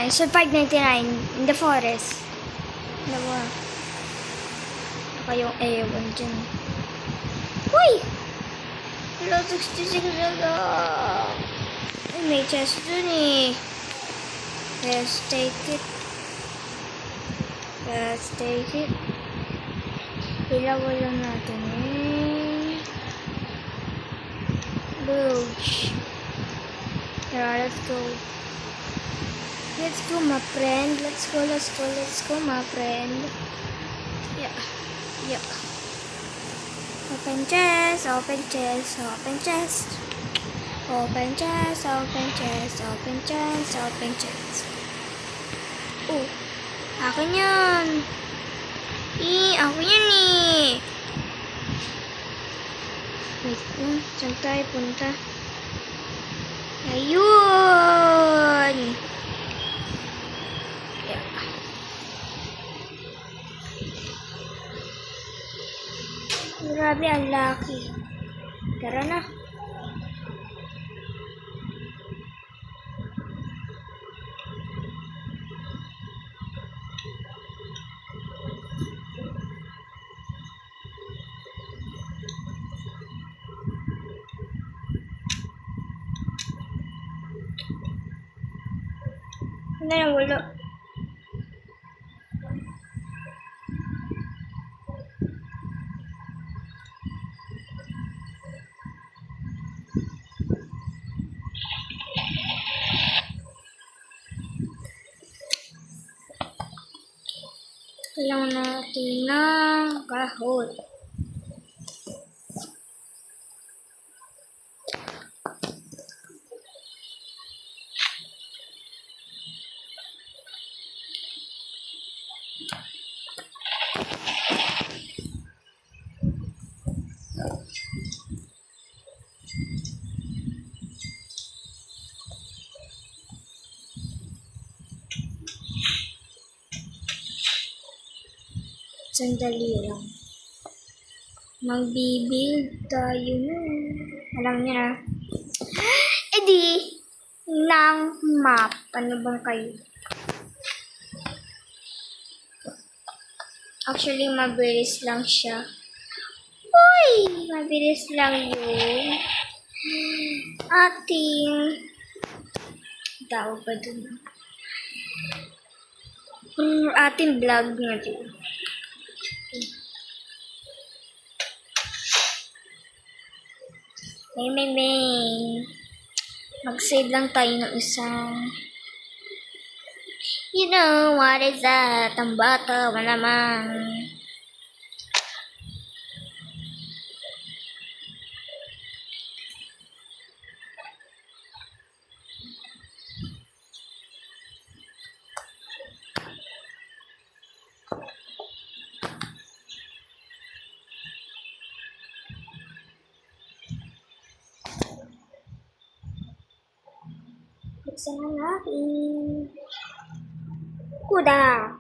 episode 599 in the forest. Dalawa. Baka yung ewan dyan. Uy! Hello, 66 na lang. Ay, may chest dun eh. Let's take it. Let's take it. Ilawan lang natin eh. Luge. Tara, let's go. Let's go, my friend. Let's go, let's go, let's go, my friend. Yeah. Yeah. Open chest, open chest, open chest. Open chest, open chest, open chest, open chest. Oh, akin yan. Ako yan eh. Wait lang, saan tayo punta? Ayun! Yeah. Grabe, ang lucky. Tara na. Wala. Kailangan natin ng kahoy. Sandali lang. Magbibuild tayo na. Alam niyo na. E di, ng map. Ano bang kayo? Actually, mabilis lang siya. Uy! Mabilis lang yun. Ating tao ba dun? Ating vlog na dun. May. Mag-save lang tayo ng isang. You know what is that? Ang bata mo naman. Buksan na natin. Kuda.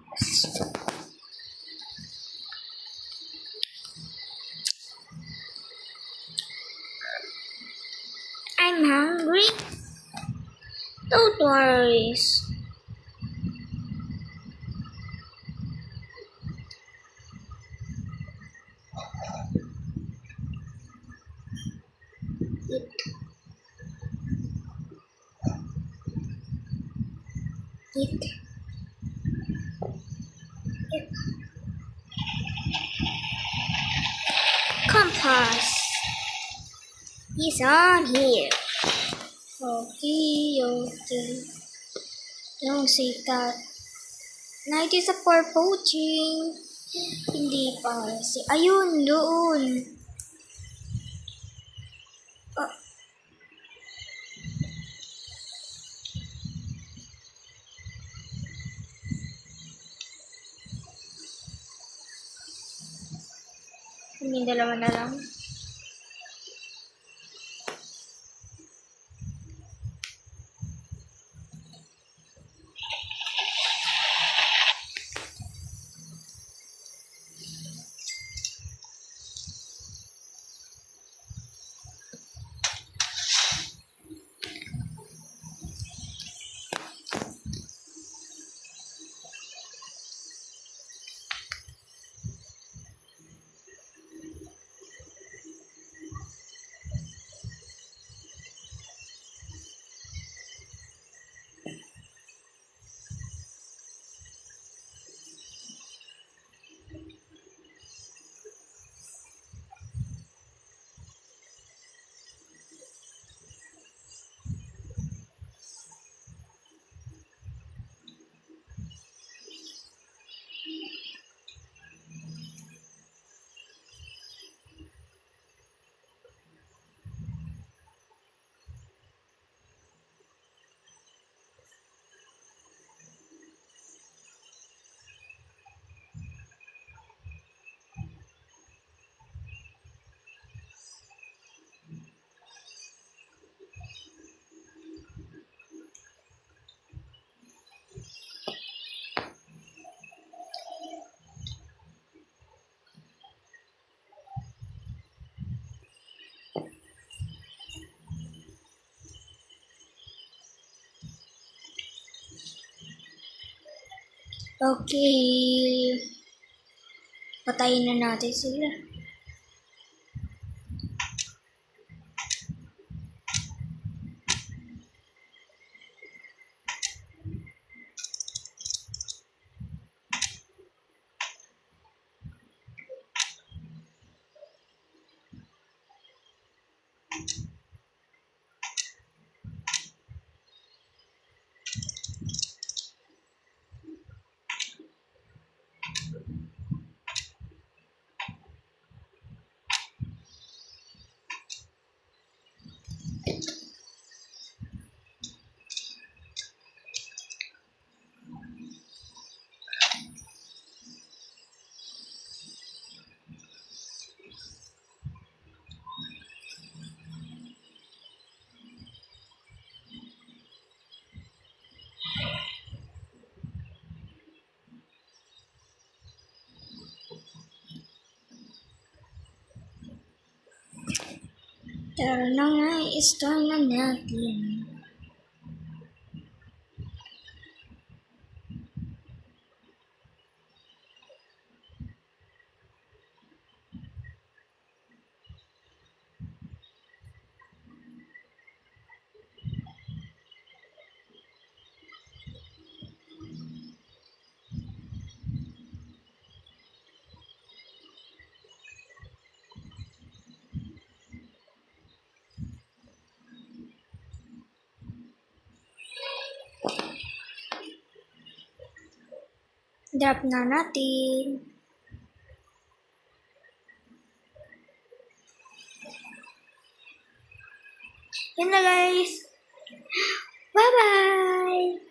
I'm hungry. Don't worry. Eat. Compass is on here. Okay. Yung sikat. Night is a for poaching. Hindi pa. Ayun, doon. Hindi, dalawa na lang. Okay. Patayin na natin sila. Tara na nga, i-start na natin. Drop na natin. Yan na guys. Bye-bye!